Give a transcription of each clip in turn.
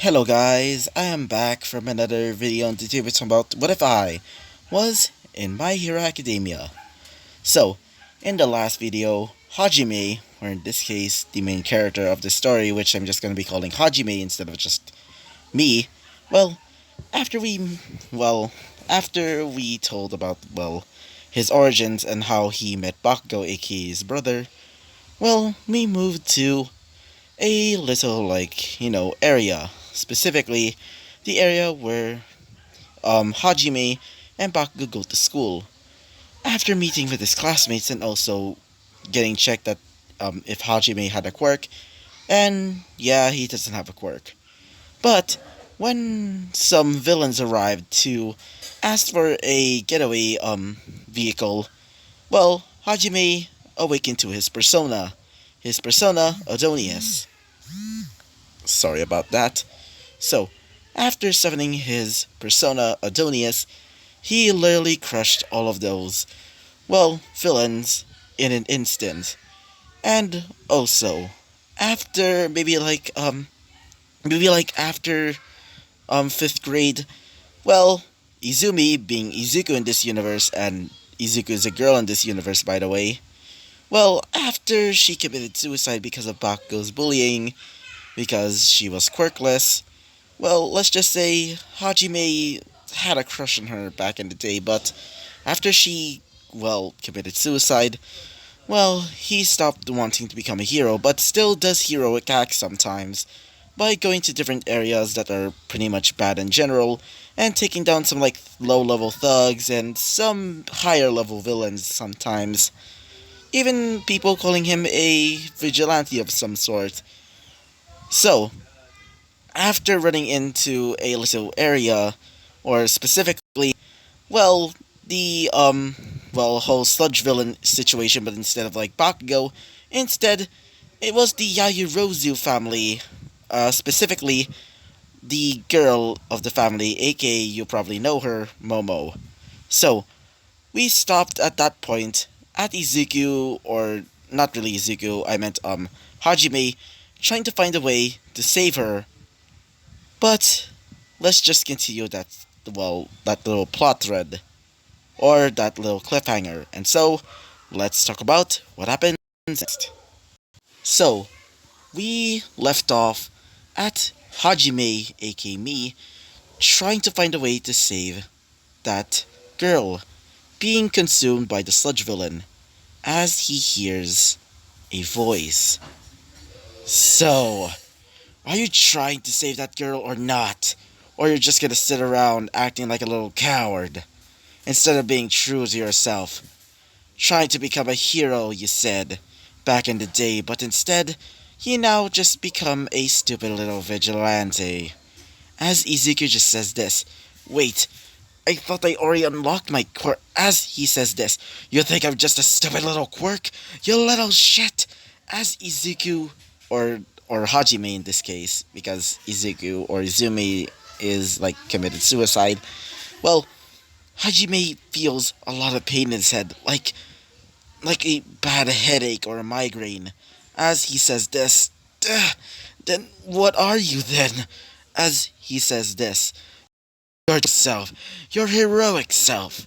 Hello guys, I am back from another video on today which about what if I was in My Hero Academia. So, in the last video, Hajime, or in this case, the main character of the story, which I'm just going to be calling Hajime instead of just me, well, after we, well, after we told about, his origins and how he met Bakugo, aka his brother, we moved to a little area, specifically the area where Hajime and Bakugo go to school. After meeting with his classmates and also getting checked that if Hajime had a quirk, and yeah, he doesn't have a quirk. But when some villains arrived to ask for a getaway vehicle, Hajime awakened to his persona Adonius. Sorry about that. So, after summoning his persona Adonius, he literally crushed all of those, villains in an instant. And also, after after 5th grade, well, Izumi being Izuku in this universe, and Izuku is a girl in this universe by the way. Well, after she committed suicide because of Bakugo's bullying, because she was quirkless, well, let's just say Hajime had a crush on her back in the day, but after she, committed suicide, he stopped wanting to become a hero, but still does heroic acts sometimes by going to different areas that are pretty much bad in general and taking down some low level thugs and some higher level villains sometimes. Even people calling him a vigilante of some sort. So, after running into a little area, or specifically, well, the whole sludge villain situation, but instead of Bakugo, instead it was the Yayurozu family, specifically the girl of the family, aka you probably know her, Momo. So, we stopped at that point at Izuku, or not really Izuku, I meant Hajime, trying to find a way to save her. But let's just continue that little plot thread, or that little cliffhanger. And so, let's talk about what happens next. So, we left off at Hajime, aka me, trying to find a way to save that girl being consumed by the sludge villain as he hears a voice. So, are you trying to save that girl or not? Or you're just gonna sit around acting like a little coward instead of being true to yourself? Trying to become a hero, you said, back in the day, but instead, you now just become a stupid little vigilante. As Izuku just says this, wait, I thought I already unlocked my quirk. As he says this, you think I'm just a stupid little quirk? You little shit! As Izuku, or Hajime in this case, because Izuku or Izumi is committed suicide. Well, Hajime feels a lot of pain in his head, like a bad headache or a migraine. As he says this, then what are you then? As he says this, your self, your heroic self.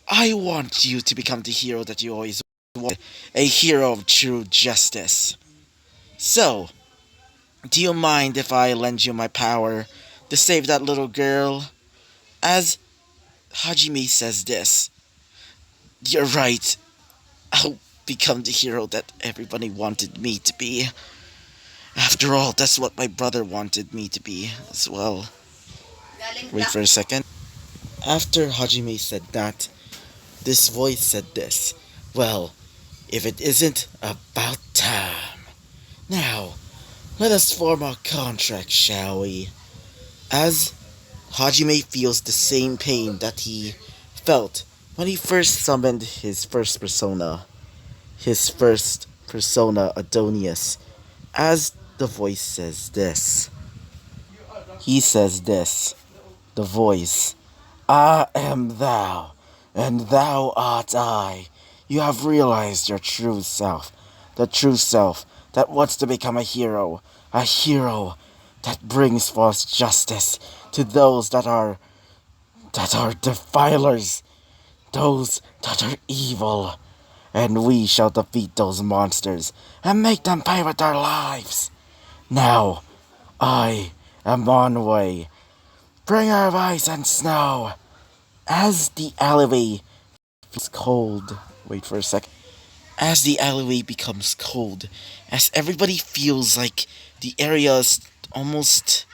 I want you to become the hero that you always wanted, a hero of true justice. So, do you mind if I lend you my power to save that little girl? As Hajime says this, you're right. I'll become the hero that everybody wanted me to be. After all, that's what my brother wanted me to be as well. Wait for a second. After Hajime said that, this voice said this. Well, if it isn't about time. Now, let us form our contract, shall we? As Hajime feels the same pain that he felt when he first summoned his first persona, Adonius, as the voice says this. He says this, the voice, I am thou, and thou art I. You have realized your true self, the true self that wants to become a hero that brings forth justice to those that are defilers, those that are evil, and we shall defeat those monsters and make them pay with their lives. Now, I am on the way. Bring of ice and snow. As the alleyway feels cold. Wait for a second. As the alleyway becomes cold, as everybody feels like the area is almost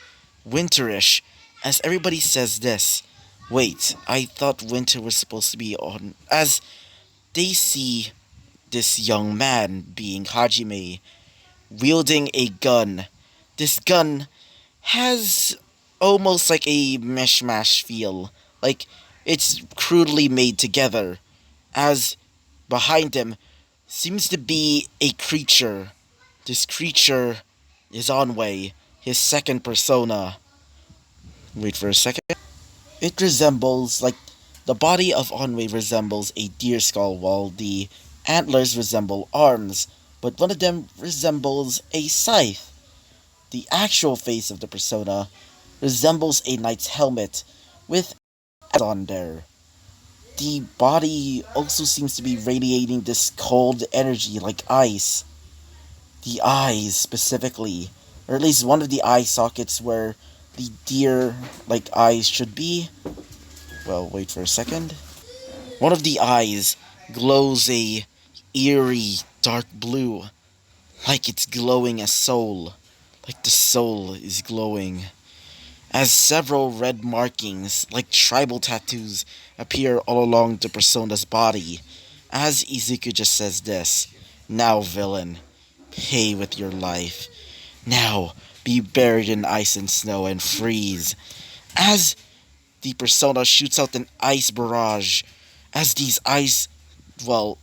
winterish, as everybody says this. Wait, I thought winter was supposed to be on. As they see this young man being Hajime wielding a gun. This gun has almost like a mishmash feel. Like it's crudely made together. As behind him seems to be a creature. This creature is Onway, his second persona. Wait for a second. It resembles, like, the body of Onway resembles a deer skull, while the antlers resemble arms, but one of them resembles a scythe. The actual face of the persona resembles a knight's helmet with on there. The body also seems to be radiating this cold energy like ice. The eyes, specifically, or at least one of the eye sockets where the deer like eyes should be. Well, wait for a second. One of the eyes glows a eerie dark blue, like it's glowing a soul, like the soul is glowing. As several red markings, like tribal tattoos, appear all along the persona's body, as Izuku just says this, "Now, villain, pay with your life. Now, be buried in ice and snow and freeze." As the persona shoots out an ice barrage, as these ice, well,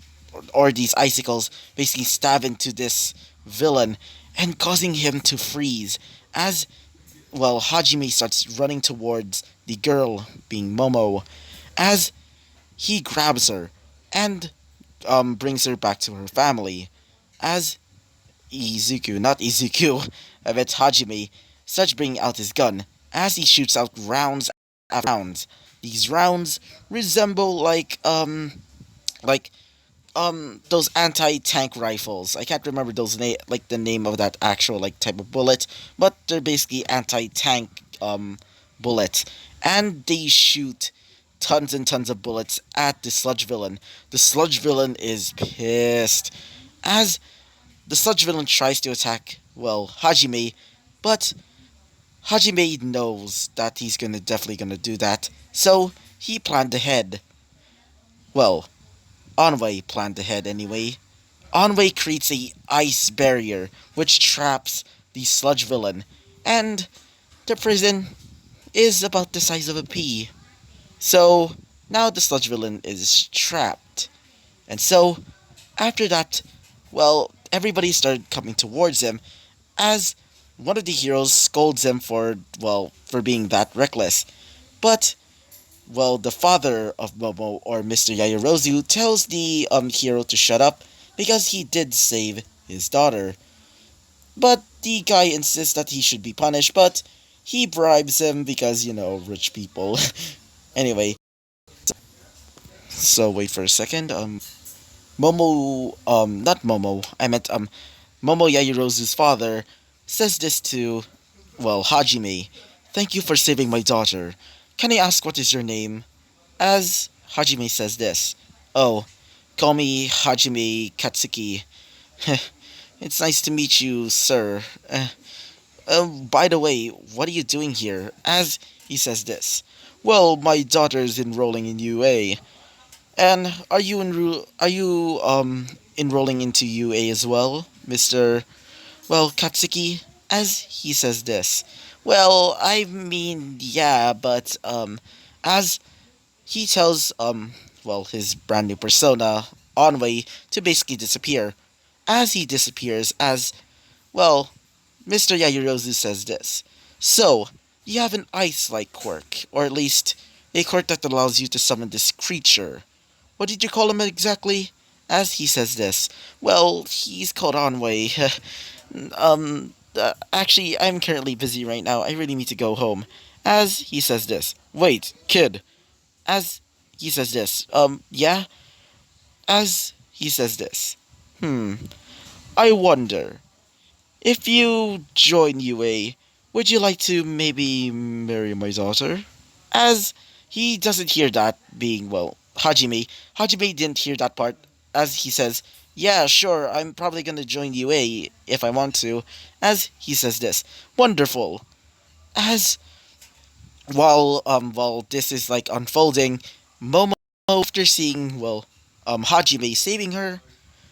or these icicles basically stab into this villain and causing him to freeze. As well, Hajime starts running towards the girl, being Momo, as he grabs her and brings her back to her family. As Izuku, not Izuku, I bet Hajime, starts bringing out his gun as he shoots out rounds after rounds. These rounds resemble like those anti-tank rifles. I can't remember like the name of that actual like type of bullet, but they're basically anti-tank bullets, and they shoot tons and tons of bullets at the sludge villain. The sludge villain is pissed as the sludge villain tries to attack, well, Hajime, but Hajime knows that he's definitely gonna do that, so he planned ahead. Well, Onway planned ahead anyway. Onway creates a ice barrier which traps the sludge villain, and the prison is about the size of a pea. So now the sludge villain is trapped. And so after that, well, everybody started coming towards him as one of the heroes scolds him for being that reckless. But well, the father of Momo, or Mr. Yaoyorozu, tells the hero to shut up because he did save his daughter. But the guy insists that he should be punished, but he bribes him because, rich people. Anyway, so wait for a second. Momo, not Momo, I meant, Momo Yaoyorozu's father says this to, well, Hajime. "Thank you for saving my daughter. Can I ask what is your name?" As Hajime says this, "Oh, call me Hajime Katsuki. It's nice to meet you, sir. By the way, what are you doing here?" As he says this, "Well, my daughter is enrolling in UA. And are you enrolling into UA as well, Mr. Well, Katsuki?" As he says this, "Well, I mean, yeah, but as he tells his brand new persona Onway to basically disappear. As he disappears, as well, Mr. Yaoyorozu says this, "So you have an ice-like quirk, or at least a quirk that allows you to summon this creature. What did you call him exactly?" As he says this, "Well, he's called Onway. Actually, I'm currently busy right now. I really need to go home. As he says this. Wait, kid. As he says this. Yeah? As he says this. Hmm. I wonder. If you join UA, would you like to maybe marry my daughter? As he doesn't hear that being, well, Hajime didn't hear that part, as he says, yeah, sure, I'm probably gonna join UA if I want to, as he says this. Wonderful. As while this is like unfolding, Momo, after seeing, well, Hajime saving her,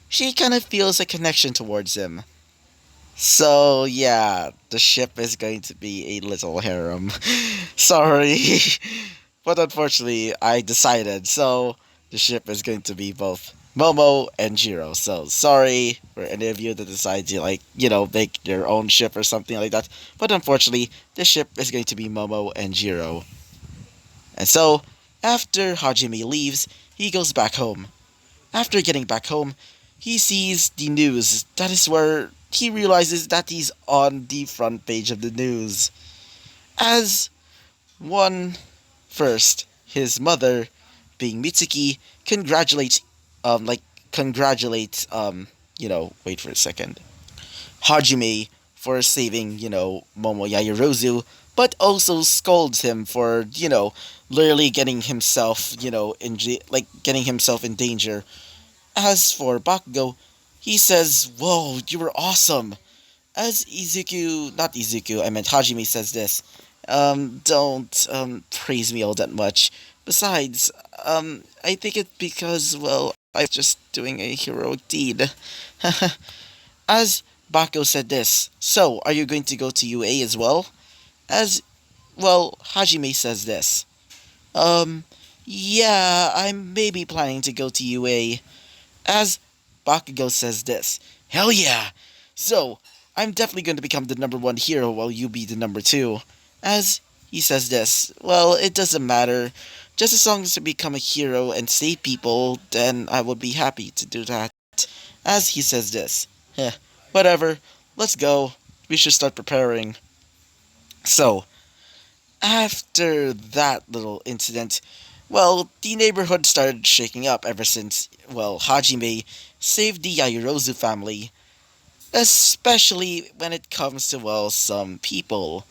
she kind of feels a connection towards him. So yeah, the ship is going to be a little harem. Sorry, but unfortunately, I decided. So the ship is going to be both Momo and Jiro. So sorry for any of you that decide to make their own ship or something like that. But unfortunately, the ship is going to be Momo and Jiro. And so after Hajime leaves, he goes back home. After getting back home, he sees the news. That is where he realizes that he's on the front page of the news. As one first, his mother, being Mitsuki, congratulates, like, congratulates, wait for a second, Hajime for saving, Momo Yaoyorozu, but also scolds him for, literally getting himself, getting himself in danger. As for Bakugo, he says, "Whoa, you were awesome." As not Izuku, I meant Hajime says this. Don't praise me all that much. Besides, I think it's because, well, I was just doing a heroic deed. As Bakugo said this, so are you going to go to UA as well? As, well, Hajime says this. Um, yeah, I'm maybe planning to go to UA. As Bakugo says this, hell yeah! So, I'm definitely going to become the number one hero while you be the number two. As he says this, well, it doesn't matter. Just as long as I become a hero and save people, then I would be happy to do that. As he says this, whatever, let's go. We should start preparing. So, after that little incident, well, the neighborhood started shaking up ever since, well, Hajime saved the Yaoyorozu family, especially when it comes to, well, some people.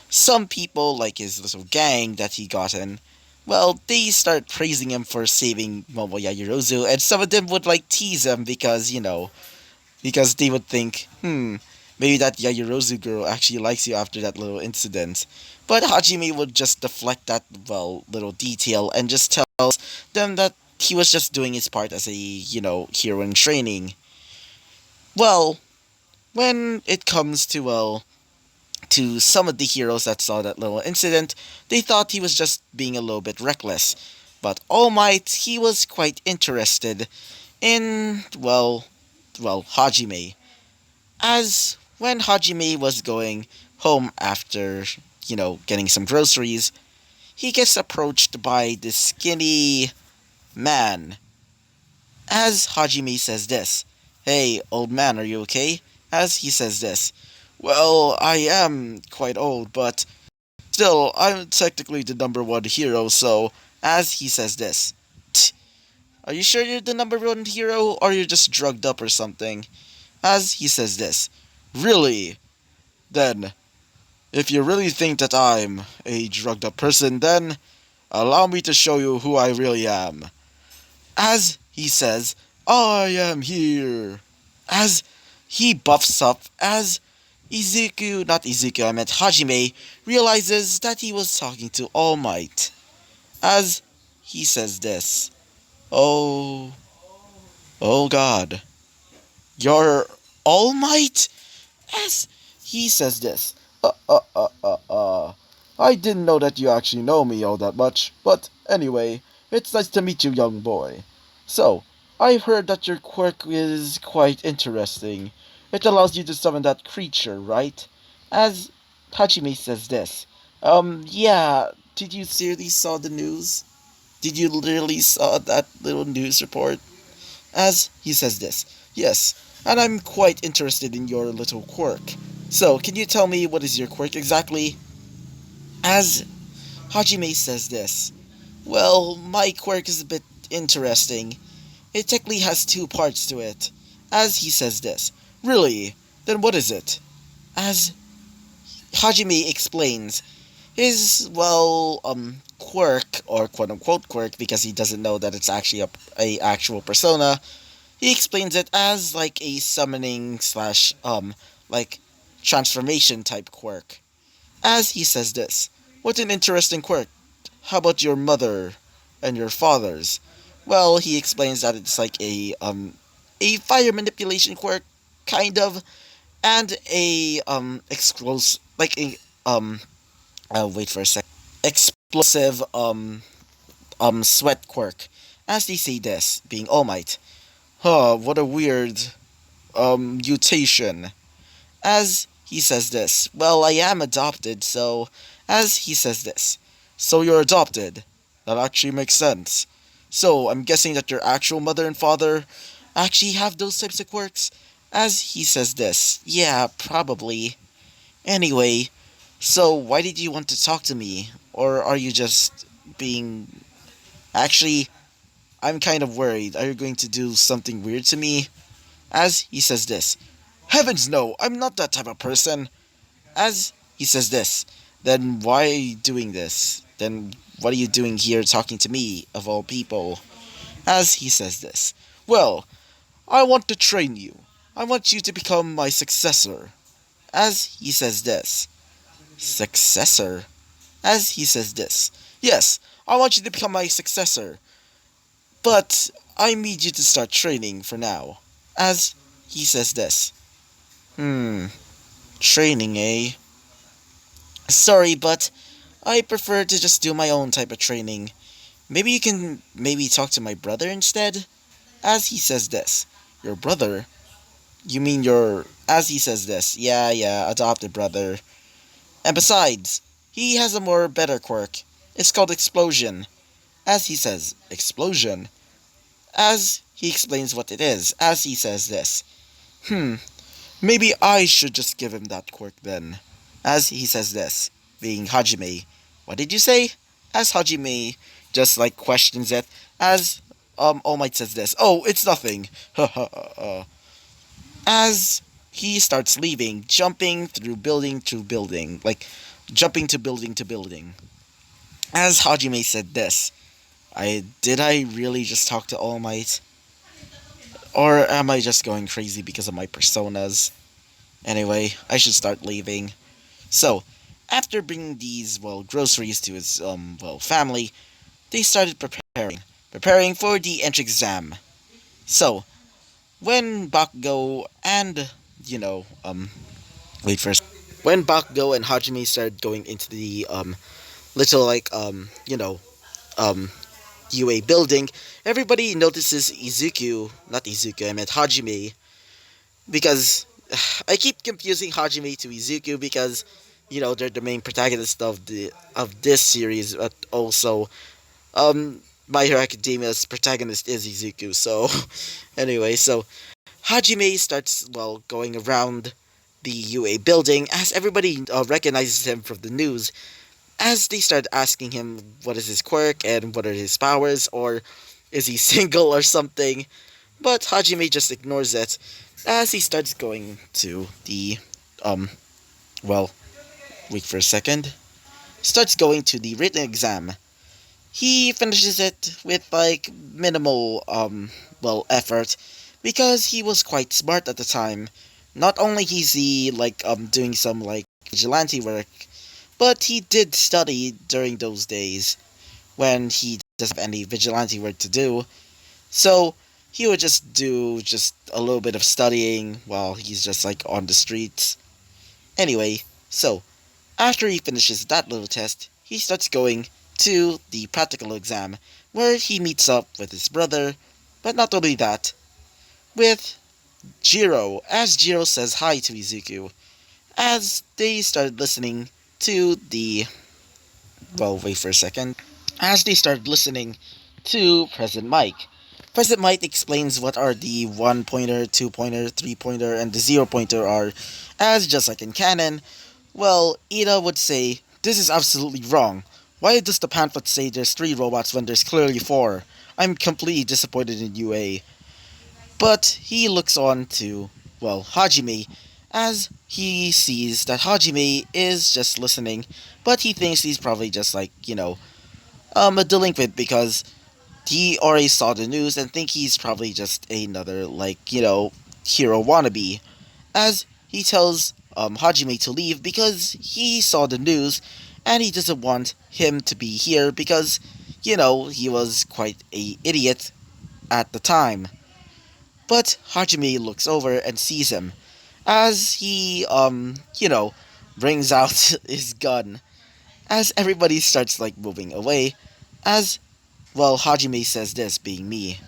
Some people, like his little gang that he got in, well, they start praising him for saving Momo Yaoyorozu, and some of them would, like, tease him because, because they would think, maybe that Yaoyorozu girl actually likes you after that little incident. But Hajime would just deflect that, well, little detail and just tells them that he was just doing his part as a, hero in training. Well, when it comes to, well, to some of the heroes that saw that little incident, they thought he was just being a little bit reckless. But All Might, he was quite interested in, well, Hajime. As when Hajime was going home after, getting some groceries, he gets approached by this skinny man. As Hajime says this, "Hey, old man, are you okay?" As he says this, "Well, I am quite old, but still, I'm technically the number one hero, so..." As he says this, "Tch, are you sure you're the number one hero, or you're just drugged up or something?" As he says this, "Really? Then, if you really think that I'm a drugged up person, then allow me to show you who I really am." As he says, "I am here." As he buffs up, as not Izuku, I meant Hajime, realizes that he was talking to All Might. As he says this, "Oh, oh God, you're All Might?" As he says this, I didn't know that you actually know me all that much, but anyway, it's nice to meet you, young boy. So, I've heard that your quirk is quite interesting. It allows you to summon that creature, right?" As Hajime says this, yeah, did you seriously saw the news? Did you literally saw that little news report? As he says this, "Yes, and I'm quite interested in your little quirk." So, can you tell me what is your quirk exactly? As Hajime says this, well, my quirk is a bit interesting. It technically has two parts to it. As he says this, really? Then what is it? As Hajime explains, his, quirk, or quote unquote quirk, because he doesn't know that it's actually a actual persona, he explains it as like a summoning slash, like transformation type quirk. As he says this, what an interesting quirk. How about your mother and your father's? Well, he explains that it's like a fire manipulation quirk, kind of, and a explosive, like a wait for a sec, explosive sweat quirk. As they say this, being All Might. Huh, what a weird mutation. As he says this, well, I am adopted, so as he says this, so you're adopted. That actually makes sense. So I'm guessing that your actual mother and father actually have those types of quirks. As he says this, yeah, probably. Anyway, so why did you want to talk to me? Or are you just being. Actually, I'm kind of worried. Are you going to do something weird to me? As he says this, heavens no, I'm not that type of person. As he says this, then why are you doing this? Then what are you doing here talking to me, of all people? As he says this, well, I want to train you. I want you to become my successor. As he says this, successor? As he says this, yes, I want you to become my successor. But I need you to start training for now. As he says this, training, eh? Sorry, but I prefer to just do my own type of training. Maybe you can maybe talk to my brother instead? As he says this, your brother? You mean your. As he says this, yeah, adopted brother. And besides, he has a more better quirk. It's called Explosion. As he says, Explosion? As he explains what it is, as he says this, maybe I should just give him that quirk then. As he says this, being Hajime. What did you say? As Hajime just like questions it, as All Might says this. Oh, it's nothing. As he starts leaving, jumping through building to building, like jumping to building. As Hajime said this, I really just talk to All Might? Or am I just going crazy because of my personas? Anyway, I should start leaving. So, after bringing these, groceries to his, family, they started preparing for the entrance exam. So, when Bakugo and, you know, wait first. When Bakugo and Hajime started going into the, little, um, UA building, everybody notices not Izuku, I meant Hajime, because I keep confusing Hajime to Izuku because, they're the main protagonist of this series, but also, My Hero Academia's protagonist is Izuku. So, anyway, so Hajime starts going around the UA building as everybody recognizes him from the news. As they start asking him what is his quirk and what are his powers, or is he single or something, but Hajime just ignores it as he starts going to the um well wait for a second starts going to the written exam. He finishes it with like minimal effort because he was quite smart at the time. Not only is he doing some vigilante work, but he did study during those days when he doesn't have any vigilante work to do. So he would just do just a little bit of studying while he's just on the streets. Anyway, so after he finishes that little test, he starts going to the practical exam where he meets up with his brother, but not only that, with Jiro, as Jiro says hi to Izuku, as they started listening to the. Well, wait for a second. As they started listening to President Mike. President Mike explains what are the one pointer, two pointer, three pointer, and the zero pointer are, as just like in canon. Well, Ida would say, "This is absolutely wrong. Why does the pamphlet say there's three robots when there's clearly four? I'm completely disappointed in UA." But he looks on to, well, Hajime, as he sees that Hajime is just listening, but he thinks he's probably just like, a delinquent because he already saw the news and think he's probably just another, like, hero wannabe. As he tells Hajime to leave because he saw the news and he doesn't want him to be here because, he was quite a idiot at the time. But Hajime looks over and sees him as he, brings out his gun. As everybody starts, like, moving away, as, well, Hajime says this, being me.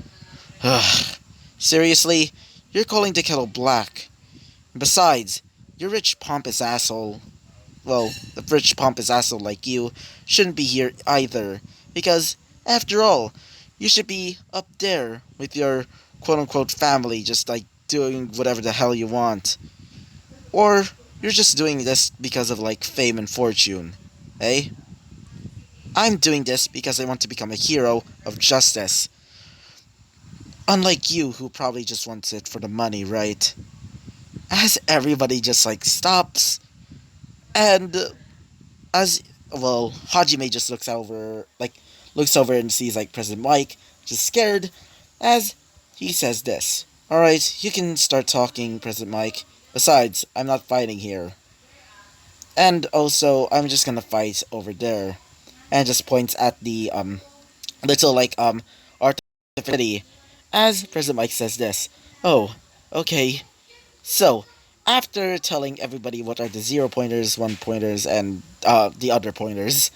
Ugh. Seriously? You're calling the kettle black. Besides, your rich, pompous asshole, well, a rich, pompous asshole like you, shouldn't be here either. Because, after all, you should be up there with your quote unquote family, just like doing whatever the hell you want. Or you're just doing this because of like fame and fortune. Eh? I'm doing this because I want to become a hero of justice. Unlike you, who probably just wants it for the money, right? As everybody just like stops, and as well, Hajime just looks over and sees like President Mike, just scared, as he says this. Alright, you can start talking, President Mike. Besides, I'm not fighting here. And also, I'm just gonna fight over there. And just points at the little artificiality as President Mike says this. Oh, okay. So, after telling everybody what are the zero pointers, one pointers, and the other pointers,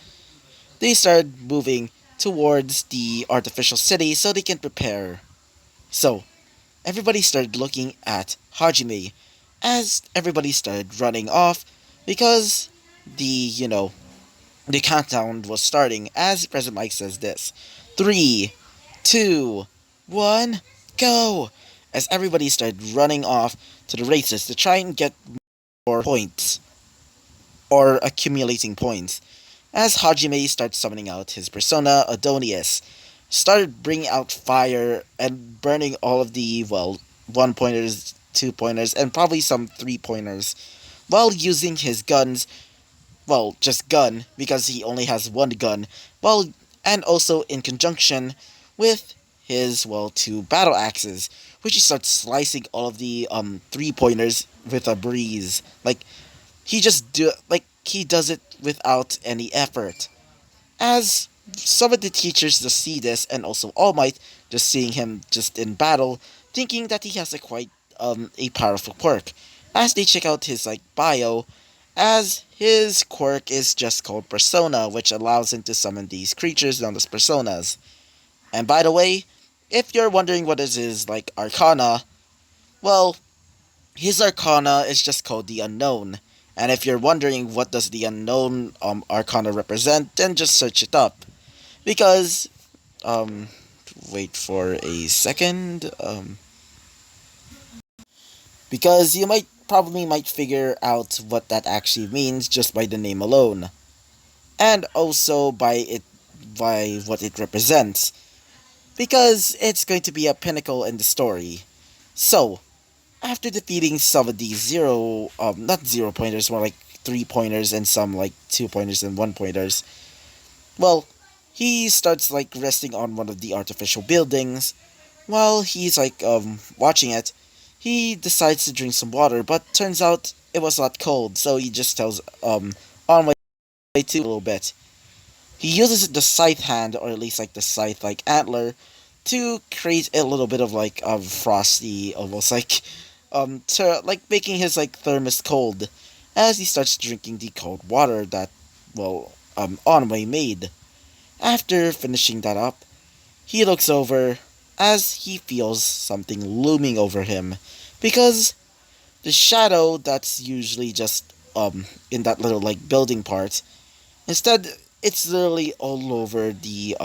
they started moving towards the artificial city so they can prepare. So, everybody started looking at Hajime as everybody started running off because the countdown was starting as President Mike says this. Three, two, one, go! As everybody started running off to the races to try and get more points or accumulating points. As Hajime starts summoning out his persona, Adonius started bringing out fire and burning all of the, well, one pointers, two pointers, and probably some three pointers while using his guns, well, just gun, because he only has one gun, well, and also in conjunction with his, well, two battle axes, which he starts slicing all of the three pointers with a breeze. He does it without any effort. As some of the teachers just see this, and also All Might just seeing him just in battle, thinking that he has a powerful quirk. As they check out his bio, as his quirk is just called Persona, which allows him to summon these creatures known as Personas. And by the way, if you're wondering what is his Arcana, well, his Arcana is just called the Unknown. And if you're wondering what does the Unknown Arcana represent, then just search it up. Because, wait for a second, because you might figure out what that actually means just by the name alone, and also by what it represents, because it's going to be a pinnacle in the story. So, after defeating some of these not zero pointers, more like three pointers and some like two pointers and one pointers, well, he starts resting on one of the artificial buildings. While he's watching it, he decides to drink some water, but turns out it was not cold, so he just tells on my way to a little bit. He uses the scythe hand, or at least the scythe antler, to create a little bit of frosty, almost making his thermos cold, as he starts drinking the cold water that, well, Onway made. After finishing that up, he looks over as he feels something looming over him, because the shadow that's usually just in that little building part, instead it's literally all over the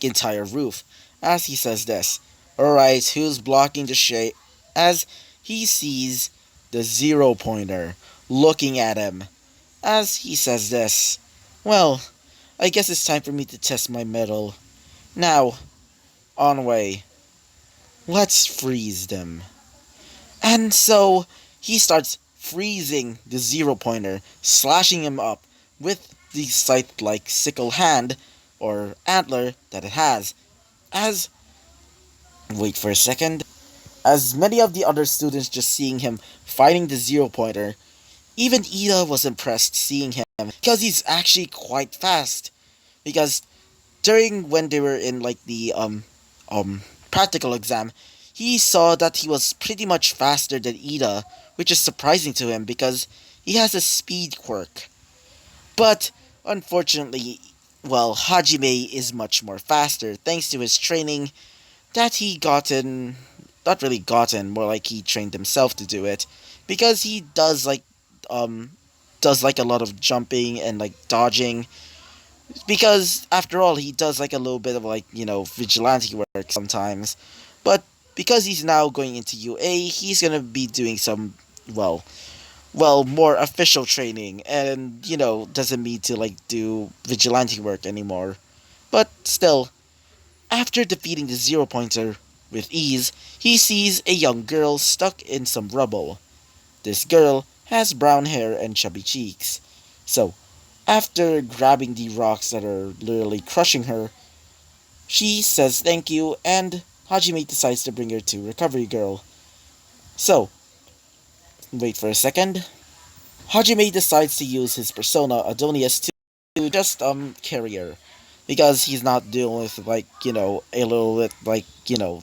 entire roof, as he says this. Alright, who's blocking the shade? As he sees the 0 pointer looking at him as he says this. Well, I guess it's time for me to test my mettle. Now, on way. Let's freeze them. And so he starts freezing the 0 pointer, slashing him up with the scythe-like sickle hand or antler that it has. As wait for a second. As many of the other students just seeing him fighting the 0 pointer, even Ida was impressed seeing him because he's actually quite fast. Because during when they were in like the practical exam, he saw that he was pretty much faster than Ida, which is surprising to him because he has a speed quirk. But unfortunately, well, Hajime is much more faster thanks to his training that he gotten, not really gotten, more like he trained himself to do it, because he um does like a lot of jumping and like dodging, because after all he does like a little bit of like, vigilante work sometimes. But because he's now going into UA, he's gonna be doing some, well more official training, and doesn't need to like do vigilante work anymore. But still, after defeating the 0 pointer with ease, he sees a young girl stuck in some rubble. This girl has brown hair and chubby cheeks. So, after grabbing the rocks that are literally crushing her, she says thank you, and Hajime decides to bring her to Recovery Girl. So, wait for a second. Hajime decides to use his persona Adonius to just carry her, because he's not dealing with like, a little bit like,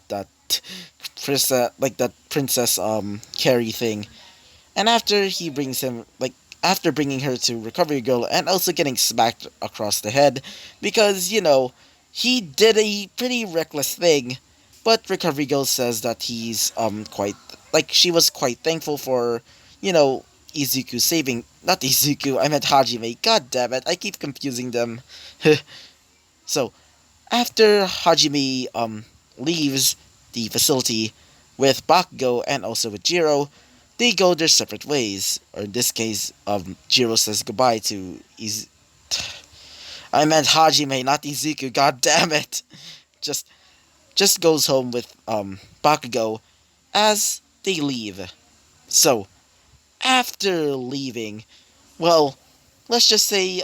that princess carry thing. And after bringing her to Recovery Girl and also getting smacked across the head because, he did a pretty reckless thing. But Recovery Girl says that he's quite, like, she was quite thankful for, Izuku saving, not Izuku, I meant Hajime. God damn it, I keep confusing them. So, after Hajime leaves the facility with Bakugo and also with Jiro, they go their separate ways. Or in this case, Jiro says goodbye to I meant Hajime, not Izuku. God damn it! Just just goes home with Bakugo as they leave. So after leaving, well, let's just say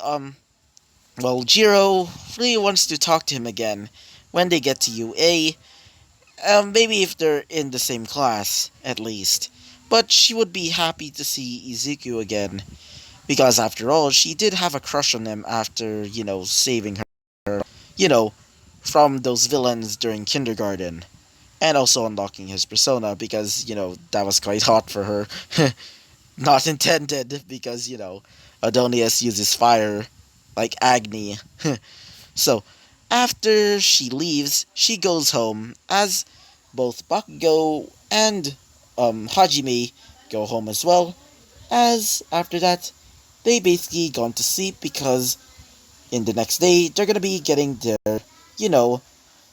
Jiro really wants to talk to him again when they get to UA. Maybe if they're in the same class, at least. But she would be happy to see Izuku again, because after all, she did have a crush on him after, saving her, you know, from those villains during kindergarten. And also unlocking his persona, because, that was quite hot for her. Not intended, because, Adonius uses fire, like Agni. So, after she leaves, she goes home, as both Bakugo and Hajime go home as well, as after that, they basically gone to sleep because in the next day, they're gonna be getting you know,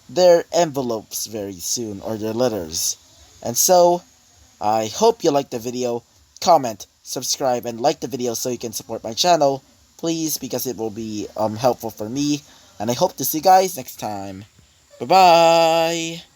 their envelopes very soon, or their letters. And so, I hope you liked the video. Comment, subscribe, and like the video so you can support my channel, please, because it will be helpful for me. And I hope to see you guys next time. Bye bye!